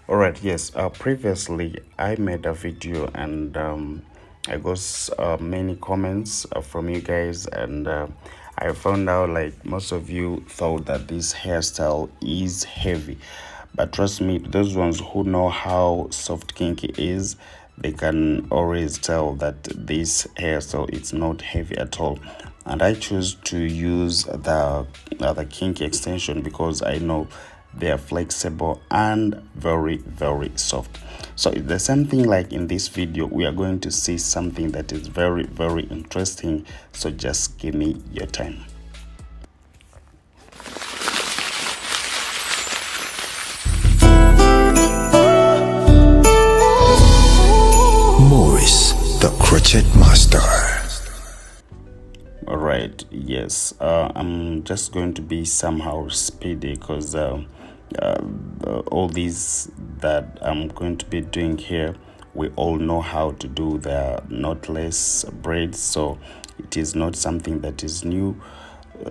All right, yes. Previously, I made a video and I got many comments from you guys, and I found out like most of you thought that this hairstyle is heavy. But trust me, those ones who know how soft kinky is, they can always tell that this hairstyle is not heavy at all. And I choose to use the kinky extension because I know they are flexible and very soft. So it's the same thing like in this video. We are going to see something that is very interesting, so just give me your time. Morris, the crochet master. All right, yes, I'm just going to be somehow speedy because all these that I'm going to be doing here, we all know how to do the knotless braids, so it is not something that is new.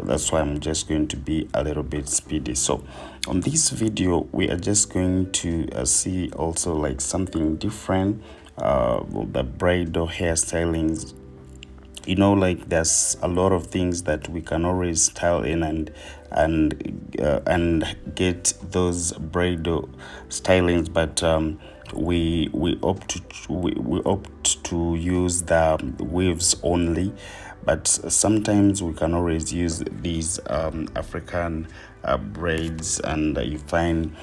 That's why I'm just going to be a little bit speedy. So on this video, we are just going to see also like something different, the bridal hairstylings. Like there's a lot of things that we can always style in and get those bridal stylings, but we opt to use the waves only. But sometimes we can always use these African braids, and you find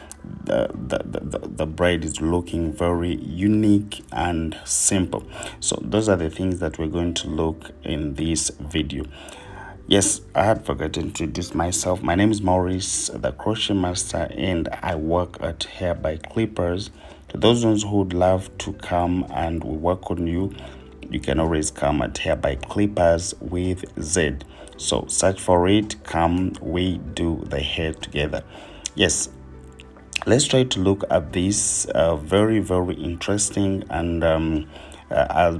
the braid is looking very unique and simple. So those are the things that we're going to look in this video. Yes, I had forgotten to introduce myself. My name is Maurice, the crochet master, and I work at Hair by Clippers. To those ones who would love to come and we work on you, you can always come at Hair by Clippers with Z. So search for it, come, we do the hair together. Yes, let's try to look at this very interesting. And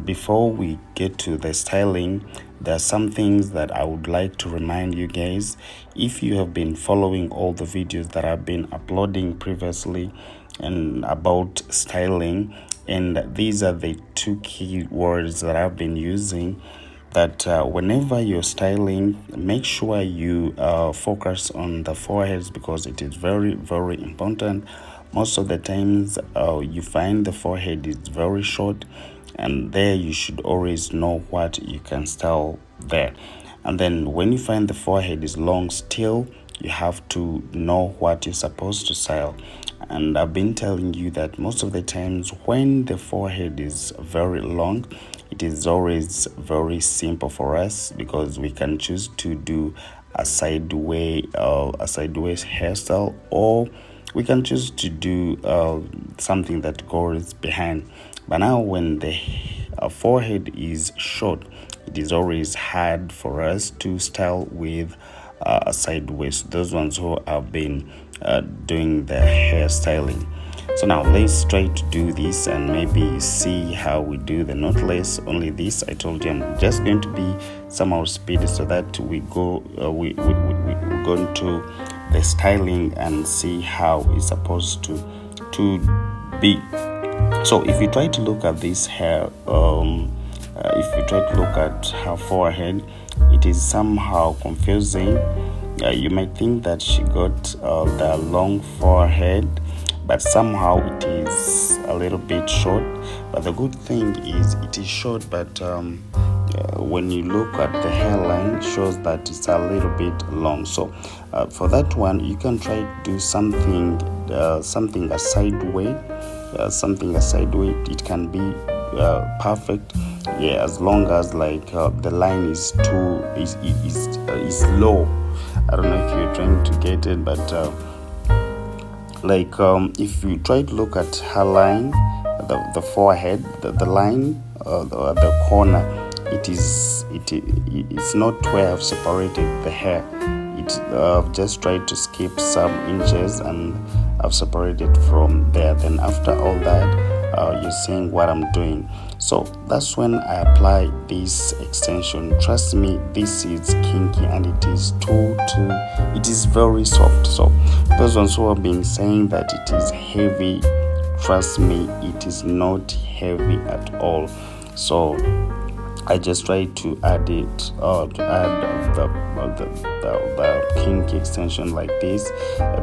before we get to the styling, there are some things that I would like to remind you guys. If you have been following all the videos that I've been uploading previously and about styling, and these are the two key words that I've been using, that whenever you're styling, make sure you focus on the foreheads, because it is very important. Most of the times you find the forehead is very short, and there you should always know what you can style there. And then when you find the forehead is long still, you have to know what you're supposed to style. And I've been telling you that most of the times when the forehead is very long, it is always very simple for us, because we can choose to do a sideways hairstyle, or we can choose to do something that goes behind. But now when the forehead is short, it is always hard for us to style with a sideways. Those ones who have been doing the hairstyling. So now let's try to do this and maybe see how we do the knotless. Only this, I told you, I'm just going to be somehow speedy so that we go we go into the styling and see how it's supposed to be. So if you try to look at this hair, if you try to look at her forehead, it is somehow confusing. You might think that she got the long forehead, but somehow it is a little bit short. But the good thing is it is short, but when you look at the hairline, it shows that it's a little bit long. So for that one, you can try to do something a sideways. It can be perfect, yeah, as long as like the line is low. I don't know if you're trying to get it, but if you try to look at her line, the forehead, the line, the corner, it's not where I've separated the hair. I've just tried to skip some inches and I've separated from there. Then after all that, you're seeing what I'm doing. So that's when I apply this extension. Trust me, this is kinky and it is it is very soft. So those ones who have been saying that it is heavy, trust me, it is not heavy at all. So I just try to add it, to add the kinky extension like this,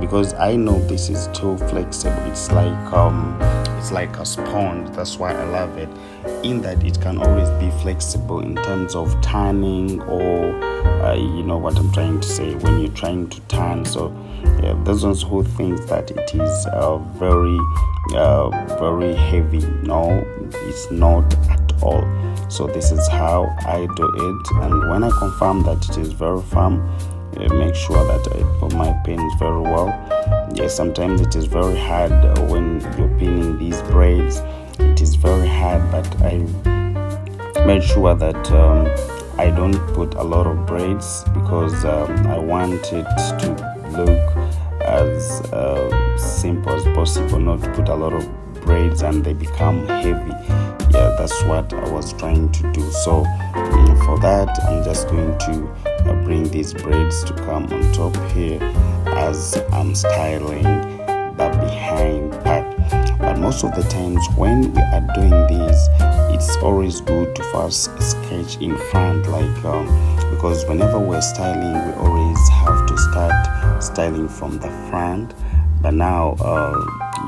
because I know this is too flexible. It's like a sponge. That's why I love it, in that it can always be flexible in terms of turning, or you know what I'm trying to say, when you're trying to turn. So those ones who think that it is very heavy, no, it's not at all. So this is how I do it, and when I confirm that it is very firm, make sure that I put my pins very well. Yes, sometimes it is very hard when you're pinning these braids. It is very hard, but I made sure that I don't put a lot of braids, because I want it to look as simple as possible, not to put a lot of braids and they become heavy. Yeah, that's what I was trying to do. So for that, I'm just going to bring these braids to come on top here as I'm styling the behind part. But most of the times when we are doing this, it's always good to first sketch in front, like because whenever we're styling, we always have to start styling from the front. But now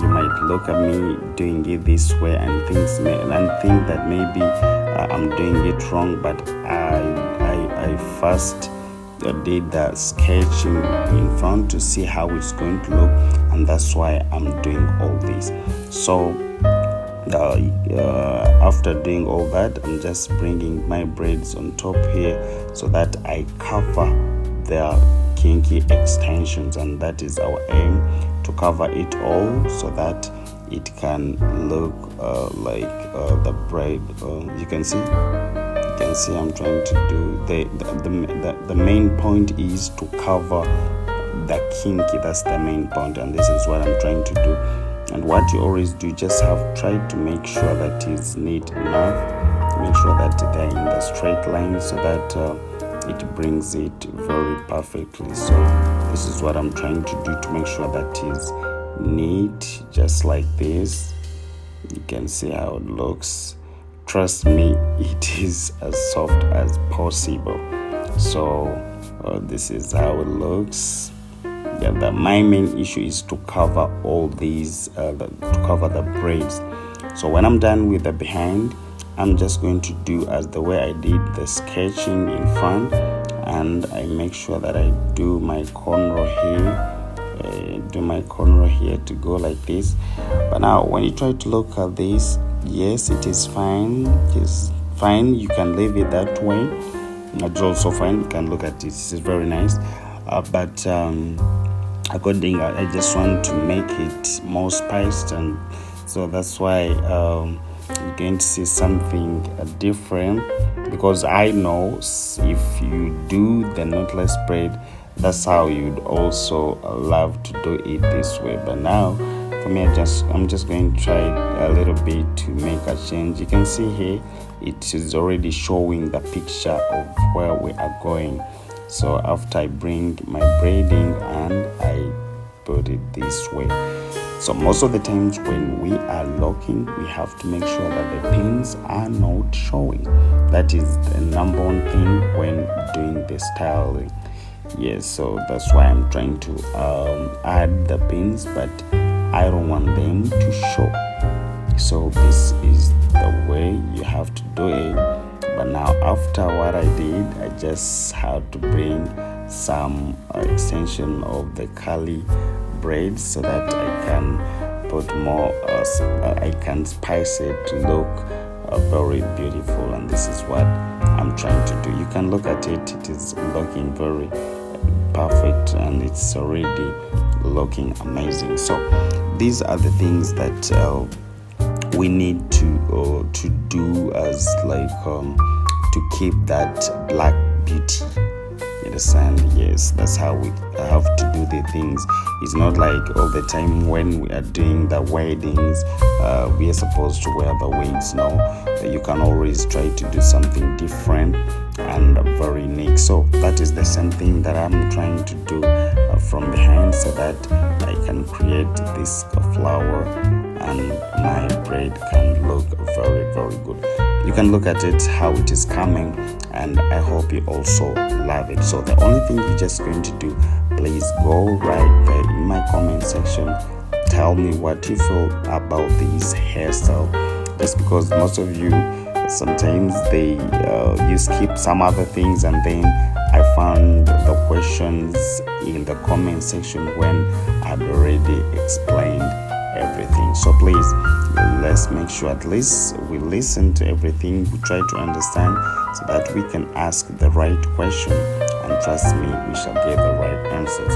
you might look at me doing it this way and think that maybe I'm doing it wrong, but I first did the sketching in front to see how it's going to look, and that's why I'm doing all this. So after doing all that, I'm just bringing my braids on top here so that I cover the kinky extensions, and that is our aim, to cover it all so that it can look like the braid. You can see I'm trying to do the main point is to cover the kinky. That's the main point, and this is what I'm trying to do. And what you always do, just have tried to make sure that it's neat enough, make sure that they're in the straight line, so that it brings it very perfectly. So this is what I'm trying to do, to make sure that is neat, just like this. You can see how it looks. Trust me, it is as soft as possible. So this is how it looks. Yeah, my main issue is to cover all these, to cover the braids. So when I'm done with the behind, I'm just going to do as the way I did the sketching in front, and I make sure that I do my cornrow here, to go like this. But now when you try to look at this, yes, it is fine. It's fine. You can leave it that way. It's also fine. You can look at it. This is very nice. But according, I just want to make it more spiced, and so that's why you're going to see something different, because I know if you do the knotless braid, that's how you'd also love to do it this way. But now for me, I'm just going to try a little bit to make a change. You can see here it is already showing the picture of where we are going. So after I bring my braiding and I put it this way. So most of the times when we are locking, we have to make sure that the pins are not showing. That is the number one thing when doing the styling. Yes, so that's why I'm trying to add the pins, but I don't want them to show. So this is the way you have to do it. But now after what I did, I just had to bring some extension of the curly braids so that I can put more, I can spice it to look very beautiful. And this is what I'm trying to do. You can look at it, it is looking very perfect, and it's already looking amazing. So these are the things that we need to do as like to keep that black beauty. You understand? Yes, that's how we have to do the things. It's not like all the time when we are doing the weddings, we are supposed to wear the wigs. No, you can always try to do something different and very unique. So that is the same thing that I'm trying to do from behind, so that I can create this flower and my braid can look very, very good. You can look at it how it is coming, and I hope you also love it. So the only thing you're just going to do, please go right there in my comment section, tell me what you feel about this hairstyle. Just because most of you sometimes you skip some other things, and then I found the questions in the comment section when I'd already explained everything. So please, let's make sure at least we listen to everything, we try to understand, so that we can ask the right question, and trust me, we shall get the right answers.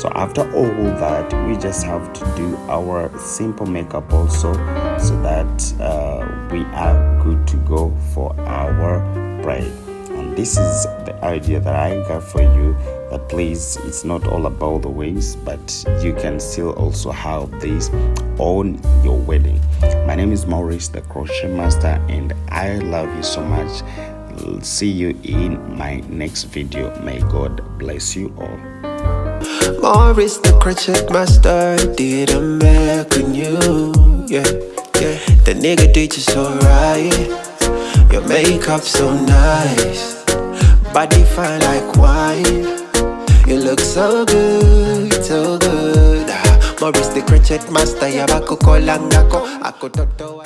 So after all that, we just have to do our simple makeup also, so that we are good to go for our braid. And this is the idea that I got for you, that please, it's not all about the wigs, but you can still also have this on your wedding. My name is Maurice, the crochet master, and I love you so much. See you in my next video. May God bless you all. Maurice, the crochet master, did American you. Yeah, yeah. The nigga did you so right. Your makeup so nice, body fine like wine. You look so good, so good. Maurice the crochet master, yabako kolangako, ako toto.